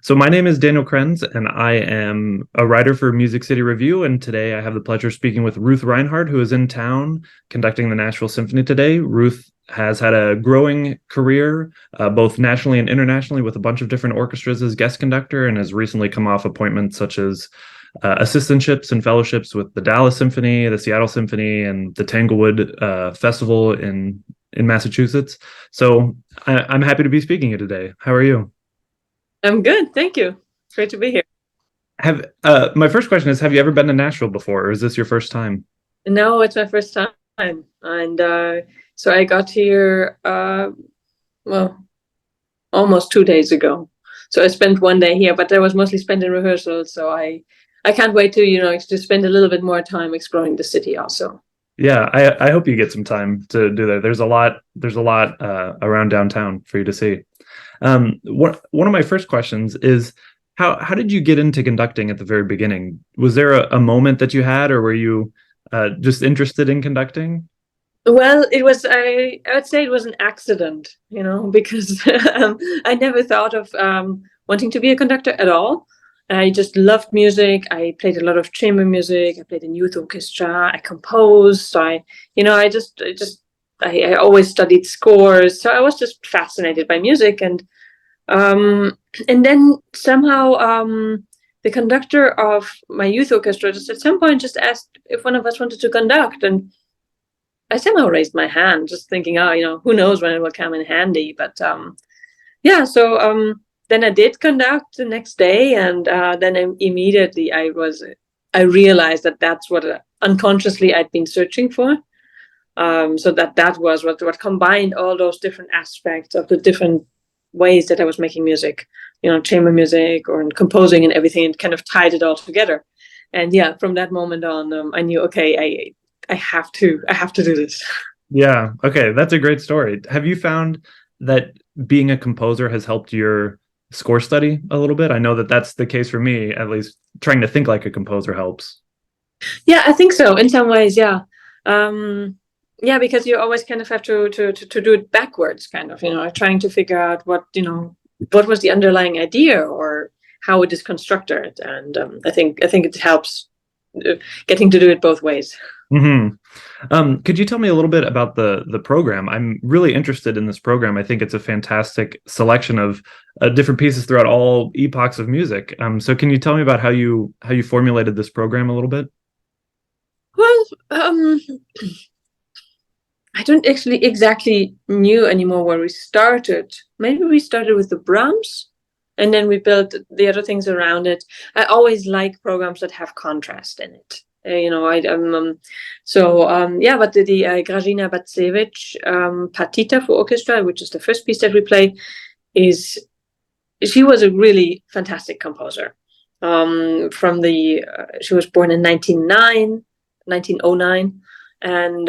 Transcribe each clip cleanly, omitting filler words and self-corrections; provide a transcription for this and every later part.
So my name is Daniel Krenz, and I am a writer for Music City Review. And today I have the pleasure of speaking with Ruth Reinhardt, who is in town conducting the Nashville Symphony today. Ruth has had a growing career, both nationally and internationally, with a bunch of different orchestras as guest conductor, and has recently come off appointments such as assistantships and fellowships with the Dallas Symphony, the Seattle Symphony, and the Tanglewood Festival in Massachusetts. So I'm happy to be speaking here today. How are you? I'm good, thank you. It's great to be here. My first question is, have you ever been to Nashville before, or is this your first time? No, it's my first time, and so I got here well, almost 2 days ago. So I spent one day here, but that was mostly spent in rehearsals. So I can't wait to spend a little bit more time exploring the city also. Yeah, I hope you get some time to do that. There's a lot around downtown for you to see. One of my first questions is how did you get into conducting at the very beginning? Was there a moment that you had, or were you just interested in conducting? Well, I would say it was an accident, because I never thought of wanting to be a conductor at all. I just loved music. I played a lot of chamber music. I played in youth orchestra. I composed. I always studied scores. So I was just fascinated by music. And then somehow the conductor of my youth orchestra just at some point just asked if one of us wanted to conduct. And I somehow raised my hand, just thinking, who knows when it will come in handy. But then I did conduct the next day, and then immediately I realized that that's what unconsciously I'd been searching for. So that was what combined all those different aspects of the different ways that I was making music, chamber music or composing and everything, and kind of tied it all together. And yeah, from that moment on, I knew, okay, I have to do this. Yeah, okay, that's a great story. Have you found that being a composer has helped your score study a little bit? I know that that's the case for me, at least trying to think like a composer helps. Yeah, I think so in some ways. Yeah. Yeah, because you always kind of have to do it backwards, kind of, trying to figure out what was the underlying idea or how it is constructed. And I think it helps getting to do it both ways. Could you tell me a little bit about the program? I'm really interested in this program. I think it's a fantastic selection of different pieces throughout all epochs of music. So can you tell me about how you formulated this program a little bit? Well, I don't actually exactly knew anymore where we started. Maybe we started with the Brahms, and then we built the other things around it. I always like programs that have contrast in it. But the Grażyna Bacewicz Partita for orchestra, which is the first piece that we play, she was a really fantastic composer. She was born in 1909, and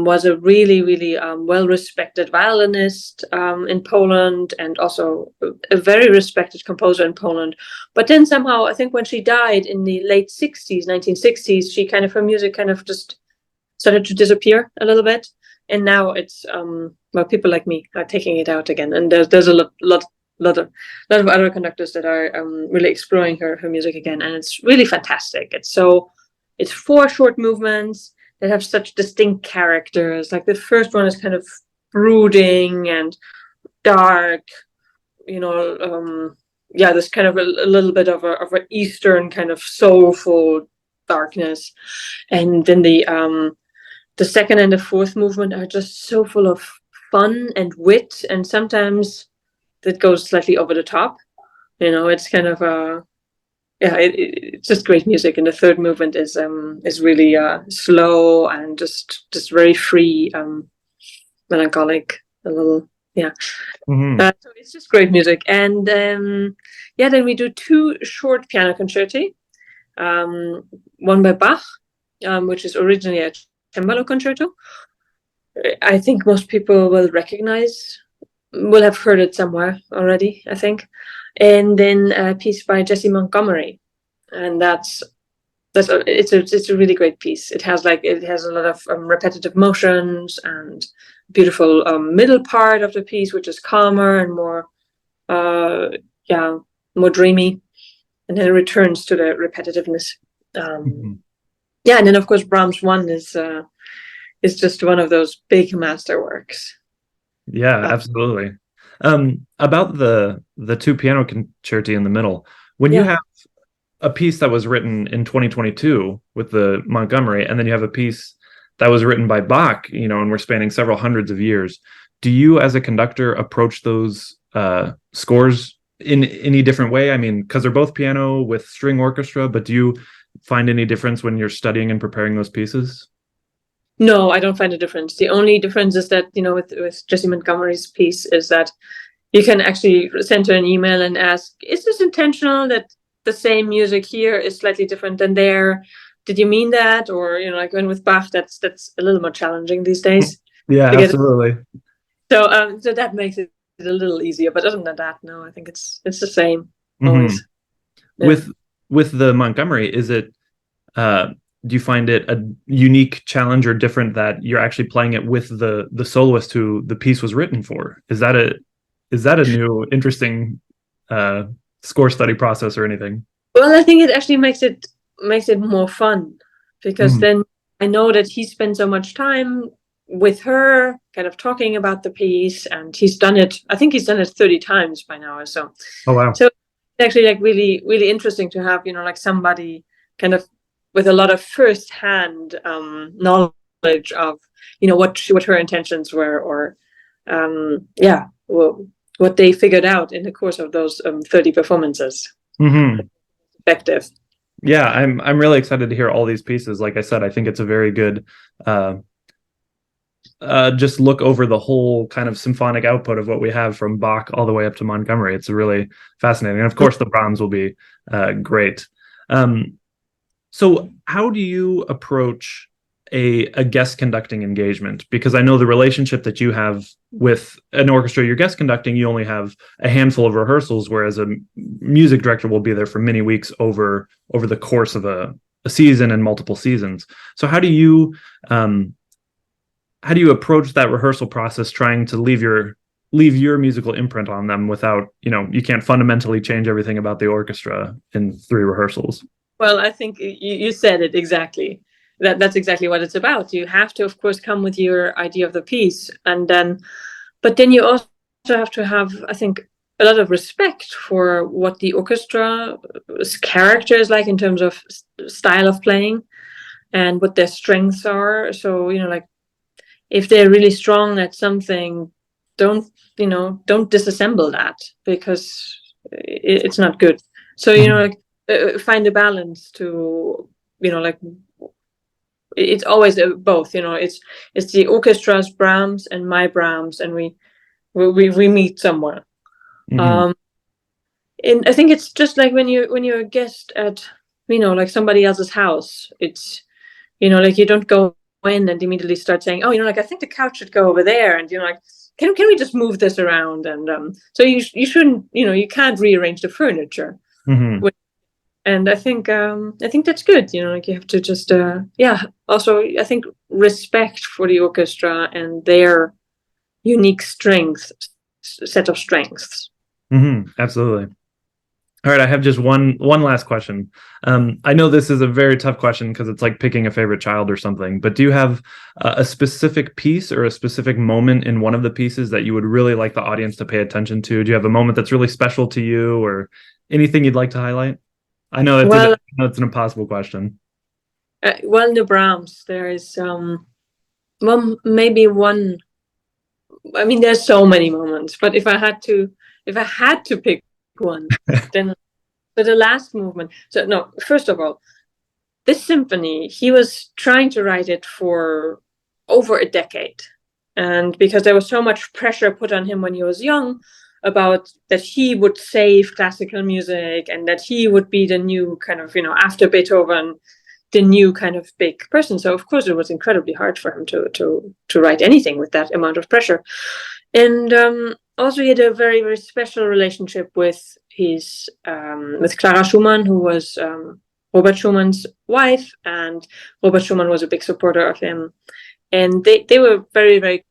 was a really, really well-respected violinist in Poland, and also a very respected composer in Poland. But then somehow, I think when she died in the late 60s, 1960s, her music kind of just started to disappear a little bit. And now it's, people like me are taking it out again. And there's a lot of other conductors that are really exploring her music again. And it's really fantastic. It's 4 short movements that have such distinct characters. Like the first one is kind of brooding and dark, there's kind of a little bit of an Eastern kind of soulful darkness. And then the second and the fourth movement are just so full of fun and wit, and sometimes that goes slightly over the top. It's kind of it's just great music. And the third movement is really slow and just very free, melancholic, a little, yeah. So it's just great music. And then we do 2 short piano concerti, one by Bach, which is originally a cembalo concerto. I think most people will have heard it somewhere already, I think. And then a piece by Jessie Montgomery, and it's a really great piece. It has a lot of repetitive motions and beautiful middle part of the piece, which is calmer and more more dreamy, and then it returns to the repetitiveness. Yeah, and then of course Brahms 1 is just one of those big masterworks. Yeah, absolutely. About the two piano concerti in the middle, when you have a piece that was written in 2022 with the Montgomery, and then you have a piece that was written by Bach, and we're spanning several hundreds of years, do you as a conductor approach those scores in any different way? I mean, because they're both piano with string orchestra, but do you find any difference when you're studying and preparing those pieces? No, I don't find a difference. The only difference is that, with Jesse Montgomery's piece is that you can actually send her an email and ask, is this intentional that the same music here is slightly different than there? Did you mean that? Or, like when with Bach, that's a little more challenging these days. Yeah, absolutely. So that makes it a little easier. But other than that, no, I think it's the same always. Yeah. With the Montgomery, is it do you find it a unique challenge or different that you're actually playing it with the soloist who the piece was written for? Is that a new interesting score study process or anything? Well, I think it actually makes it more fun, because then I know that he spent so much time with her kind of talking about the piece, and I think he's done it 30 times by now or so. Oh wow. So it's actually like really, really interesting to have, like somebody kind of with a lot of first-hand knowledge of, what her intentions were, or what they figured out in the course of those 30 performances. Effective. Yeah, I'm really excited to hear all these pieces. Like I said, I think it's a very good just look over the whole kind of symphonic output of what we have from Bach all the way up to Montgomery. It's really fascinating. And of course, the Brahms will be great. So how do you approach a guest conducting engagement? Because I know the relationship that you have with an orchestra you're guest conducting, you only have a handful of rehearsals, whereas a music director will be there for many weeks over the course of a season and multiple seasons. So how do you approach that rehearsal process, trying to leave your musical imprint on them without, you can't fundamentally change everything about the orchestra in 3 rehearsals? Well, I think you said it exactly. That's exactly what it's about. You have to, of course, come with your idea of the piece, but then you also have to have, I think, a lot of respect for what the orchestra's character is like in terms of style of playing and what their strengths are. So, like if they're really strong at something, don't disassemble that, because it's not good. So, find a balance to, it's always both, it's the orchestra's Brahms and my Brahms, and we meet somewhere. And I think it's just like when you're a guest at, like somebody else's house, it's, like you don't go in and immediately start saying, oh, like I think the couch should go over there, and like, can we just move this around? And so you shouldn't, you can't rearrange the furniture. And I think that's good. Like you have to just also I think respect for the orchestra and their unique set of strengths. Absolutely. All right, I have just one last question. I know this is a very tough question because it's like picking a favorite child or something, but do you have a specific piece or a specific moment in one of the pieces that you would really like the audience to pay attention to? Do you have a moment that's really special to you, or anything you'd like to highlight? I know it's an impossible question. Well, in the Brahms, there is maybe one. I mean, there's so many moments, but if I had to pick one, then for the last movement. So no, first of all, this symphony, he was trying to write it for over a decade, and because there was so much pressure put on him when he was young about that he would save classical music and that he would be the new kind of, after Beethoven, the new kind of big person. So of course it was incredibly hard for him to write anything with that amount of pressure. And also he had a very, very special relationship with with Clara Schumann, who was Robert Schumann's wife, and Robert Schumann was a big supporter of him. And they were very, very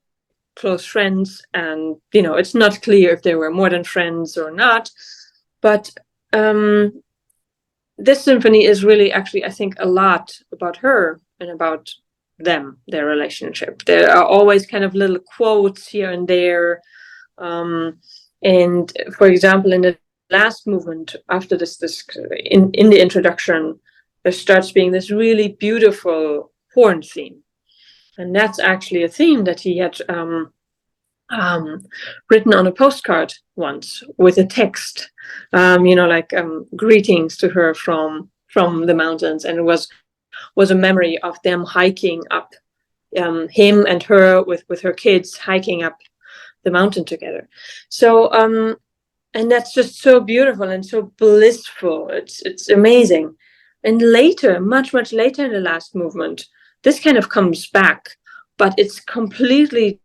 close friends, and it's not clear if they were more than friends or not, But this symphony is really actually, I think, a lot about her and about them, their relationship. There are always kind of little quotes here and there. And for example, in the last movement, after this in the introduction, there starts being this really beautiful horn theme. And that's actually a theme that he had written on a postcard once with a text, like greetings to her from the mountains. And it was a memory of them hiking up, him and her with her kids hiking up the mountain together. So and that's just so beautiful and so blissful. It's amazing. And later, much later in the last movement, this kind of comes back, but it's completely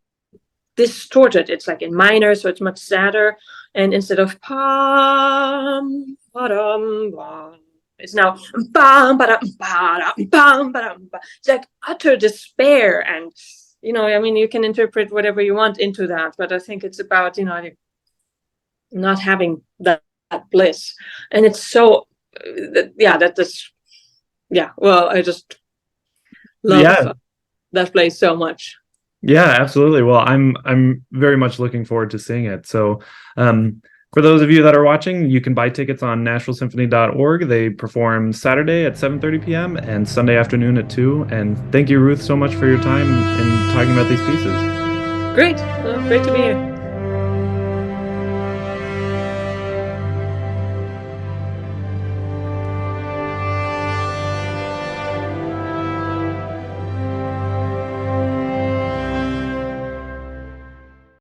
distorted. It's like in minor, so it's much sadder. And instead of pam, ba-dum, bam, it's now bam, ba-dum, ba-dum, bam, ba-dum, ba. It's like utter despair. And you can interpret whatever you want into that, but I think it's about not having that bliss. And it's so well, I just love that place so much. Yeah, absolutely. Well, I'm very much looking forward to seeing it. So for those of you that are watching, you can buy tickets on nashvillesymphony.org. They perform Saturday at 7:30 p.m. and Sunday afternoon at 2. And thank you, Ruth, so much for your time in talking about these pieces. Great. Well, great to be here.